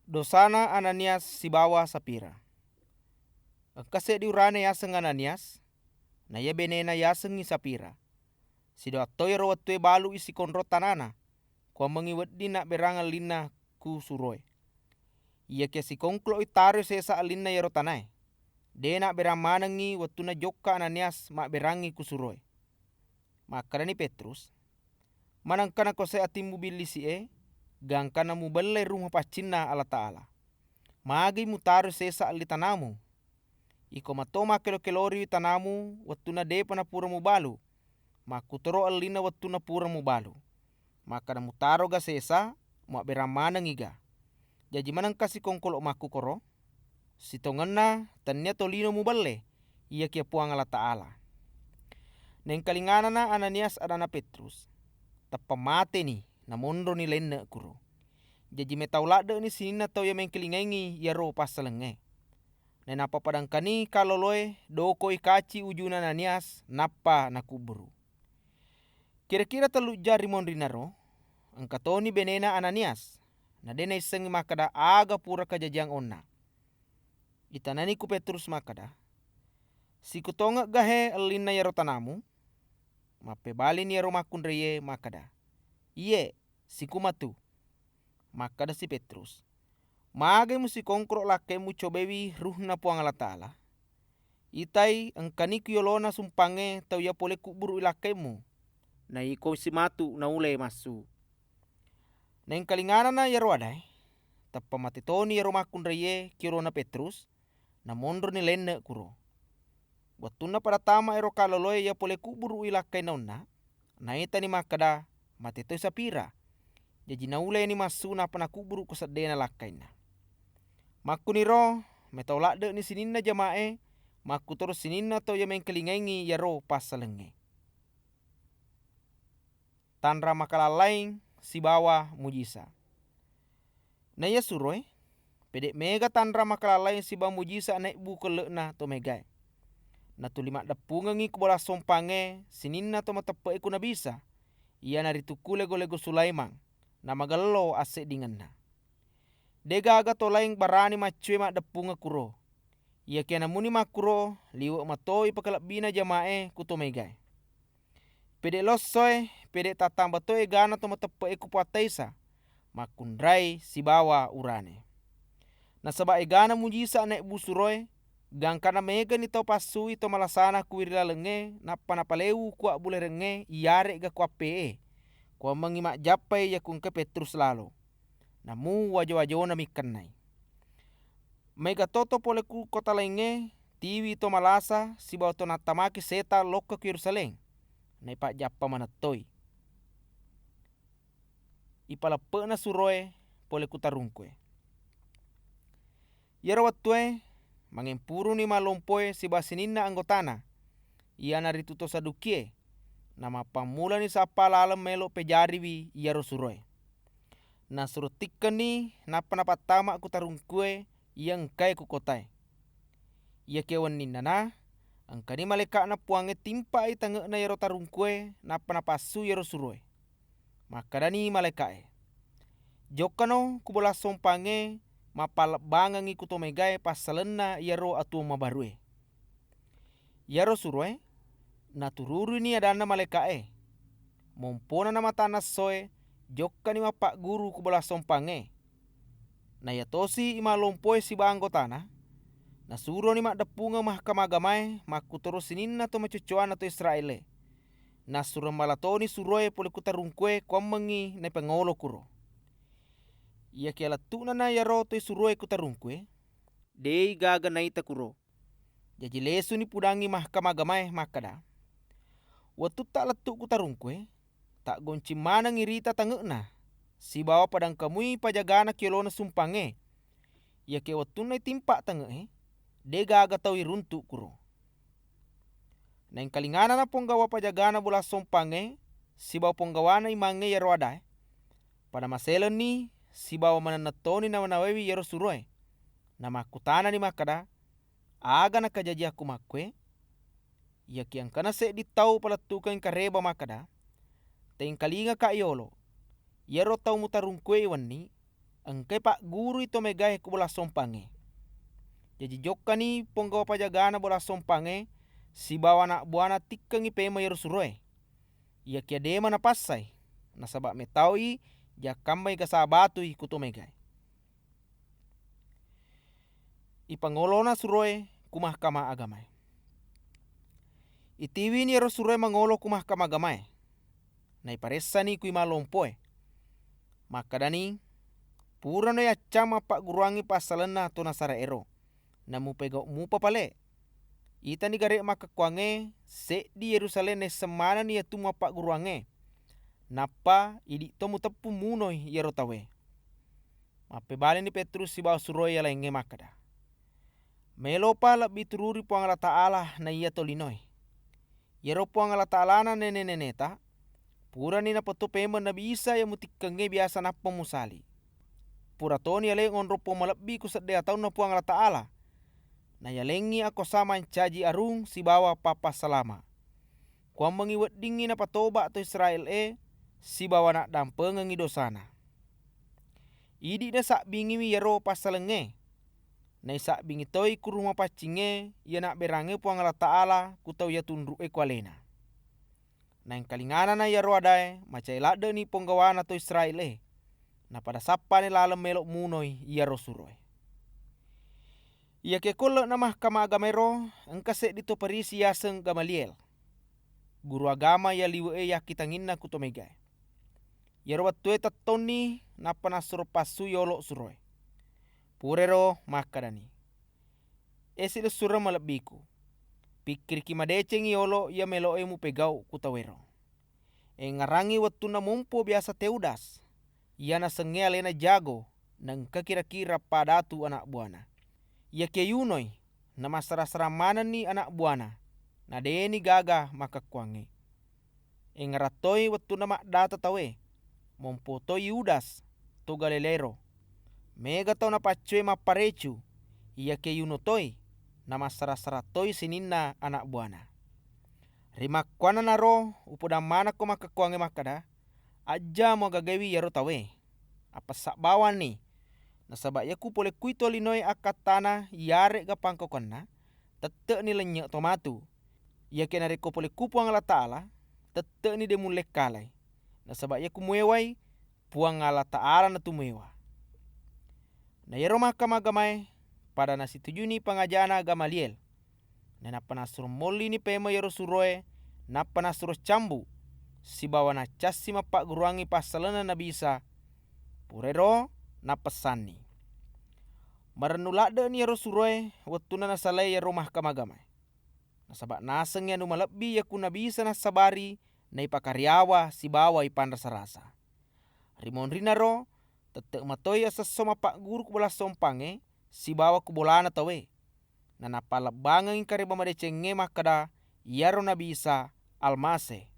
Dosana Ananias sibawa Sapira. Kase diurane yaseng Ananias, na ya benena yaseng ni Sapira. Sido atoyro watue balu isi konro tanana, kwa mengi wedi nak berangal lina ku suroi. Ia kia si kongklo itaro sesa alina yaro tanai. De nak beramanangi watuna jokka Ananias mak berangi ku suroi. Maka ni Petrus, manangkana kose atimu bilisi gangkana mu belle rumah pacinna ala ta'ala. Magi mutaru sesa ali tanamu. Iko matoma kelori tanamu watuna depana pura mu balu. Makutoro alina watuna pura mu balu. Maka na mutaro ga sesa mak beramanangi ga. Jaji manangkasi kongkolo maku koro. Sitongena tanya tolino mu belle. Ia kia puang ala ta'ala. Neng kalingana na Ananias adana Petrus. Tapamate ni namondro ni lenne kuro. Jadi metaulade ni sinina tau ya mengkelingengi yaro pasalenge. Nena papadangkani kaloloe doko ikaci ujuna Ananias napa nakuburu. Kira-kira telu jari mondri naro. Angkatoni benena Ananias. Na dena isengi makada aga pura kajajang onna. Itanani ku Petrus makada. Si kutonga gahe elina yaro tanamu. Mape balin yaro makundreye makada. Iye si kumatu. Makada si Petrus. Mage musi kongkro lakemu cobewi ruhna puang ala ta'ala. Itai engkaniku yolona sumpange tau ya pole kuburu ilakemu. Na iko si matu na ule masu. Neng kalingana na yaro adai. Tapa matitoni yaro makundreye kirona Petrus. Na mondro ni lenne kuro. Watuna pada tama ero kaloloe ya pole kuburu ilakai nauna. Na ita ni makada matitoi Sapira. Jadi naule ni masu na pana kuburu kusadena lakaina. Maku niro metaulade ni sinina jamae. Maku terus sinina tau ya mengkelingengi yaro pasalenge. Tanra makalalaing si bawa mujisa. Na ya suroi. Pedek mega tanra makalalaing si bawa mujisa naik buka lekna to megai. Na tulima dapungangi kubola sompange sinina to matape iku na bisa. Ia naritukule lego-lego Sulaiman. Na magallo ase dinganna. Dega aga tolaing barani macue mak depunga kuro. Ia kiana muni makuro liwa matoi pakalabina jamae kutomegai. Pede losoe pede tatamba toe gana to matape iku puataisa. Makundrai si bawa urane. Na saba egana mujisa nek busuroe. Gangkana mega ni tau pasui to malasana kuirila lenge. Napa napaleu kuak bule renge iare ga kuape. Kwa mengimak japai ya kungke Petrus lalo. Namu wajo-wajona mikanai. Mega toto pole ku kota lenge. Tiwi to malasa si bawa to natamaki seta loka ke Yerusalem. Na ipak japa manatoi. Ipalape na suroe pole kutarungkwe. Yara watue mangempuru ni malompoe si basinina anggotana. Ia narituto sadukie. Nama pamula ni sapa lalam melo pejariwi yaro suroe. Na surutikan ni napa tama kutarungkwe yang kai ku kotai. Ia kewan ninana angkani maleka na puange timpa itange na yaro tarungkwe napa pasu yaro suroe. Maka dani malekae. Jokano kubola sompange mapalabangangi kutomegai pasalena yaro atu mabarue. Yaro suroe na tururu ni adana malekae. Mompona nama tanah soe jokka ni mapak guru kubola sompange. Na yatosi ima lompoe si banggo tanah. Na suro ni mak depunga mahkamah agamae maku terus sinina to macucuan atau Israele. Na suro malatoni suroe pole kutarungkwe komengi ne pengolo kuro. Ia kiala tuna na yaro to suroe kutarungkwe. Dei gaga na ita kuro. Jadi lesu ni pudangi mahkamah agamae makada. Watu tak letuk kutarungkwe. Tak gonci mana ngirita tangena. Si bawa padang kamui pajagana kiolona sumpange. Ia ke watuna timpa tange. Dega aga tau iruntuk kuro. Neng kalingana na ponggawa pajagana bola sompange. Si bawa ponggawana imange yaro adai. Pada masela ni si bawa mananatoni na wanawewi yaro suroe. Nama kutana ni makada. Aga na kajaji aku makwe. Ia kiang kana se ditau palatukan kareba makada. Teng kalinga ka iolo. Yaro tau mutarungkwe wani. engke pak guru ito megahe ku bola sompange. Jadi jokkani ponggawa pajagana bola sompange si bawa anak buana tikkengi pema yeru suroe. Ia kia dema na passai. Nasabak me taui jakambai kasabatui kuto megai. Ipangolona suroe ku mahkamah agamae. Itiwini yeru suroe mangolo ku mahkamah agamae. Na iparessani ku imalompoe. Maka dani purano ya cama pak guruangi pasalena to nasara ero. Namu pegau mupa pale. Ita ni gare maka kuange se di Yerusalem semana ni yatuma pak guruange. Napa idi tomu tepu munoi yero tawe. Mape bale ni Petrus si bawa suroe ya lenge makada. Melopa lebih tururi puang Allah Ta'ala na iya tolinoi. Yero puang Allah Ta'ala na nene-neneta. Pura ni napoto pema nabi Isa ya mutikenge biasa napa musali. Pura toni ale ngonro po malebbi ku sedea taun na puang Allah Ta'ala. Na yalengi ako sama caji arung si bawa papa salama. Kuang mengiwet dingi na patoba to Israel si bawa nak dampengengi dosana. Idi na sak bingi mi yero pasalenge. Na sak bingi toi ku rumah pacinge ya nak berange puang Allah Ta'ala ku tau ya tundru kualena. Na yang kalingana na yero adae macai lade ni ponggawana to Israel na pada sapa ni lalem melok munoi yero suroe. Ia ke kolo na mahkamah agamero engkase dito parisi yaseng Gamaliel. Guru agama ya liwe ya kitanginna kutomegae. Yero watue tatoni na panasuro pasu yolo suroe. Purero makadani. Esi le sura malebiku. Pikir ki madeceng yolo ya meloe mu pegau kutawero. Ngarangi watu na mumpo biasa Teudas. Ia na senge alena jago nang kira-kira padatu anak buana. Ia keyunoi na masara-sara mana ni anak buana. Na deni gaga maka kuange. Ngaratoi watu na makdata tawe. Mompoto Yudas to Galilero. Mega tau na pacue maparecu. Ia keyunotoi na masara-sara toi sininna anak buana. Rima kuana naro upoda mana ko maka kuange makada. Aja mo gagawi yaro tawe. Apa sak bawan ni. Nasabak yaku pole kuito linoi akatana yare ga pangkokonna. Tete ni lenyek tomatu. Ia kena reko pole kupuang Allah Ta'ala. Tete ni demulek kalai. Nasabak yaku muewai puang Allah Ta'ala na tumuewa. Na yero mahkamah agamae pada nasi tujuni pengajana Gamaliel. Na napanasur moli ni pema yero suroe napanasur cambu. Si bawa na casi mapak guruangi pasalena na bisa. Purero na pesani. Marenulade ni yero suroe watuna nasalai yero mahkamah agamae. Nasabak naseng ya numalebbi yaku na bisa nasabari na ipakaryawa si bawa ipan rasa-rasa. Rimon rinaro tete matoi asasoma pak guru kubola sompange si bawa kubolana tawe. Na napalabangang kareba madecenge makada yaro na bisa almase.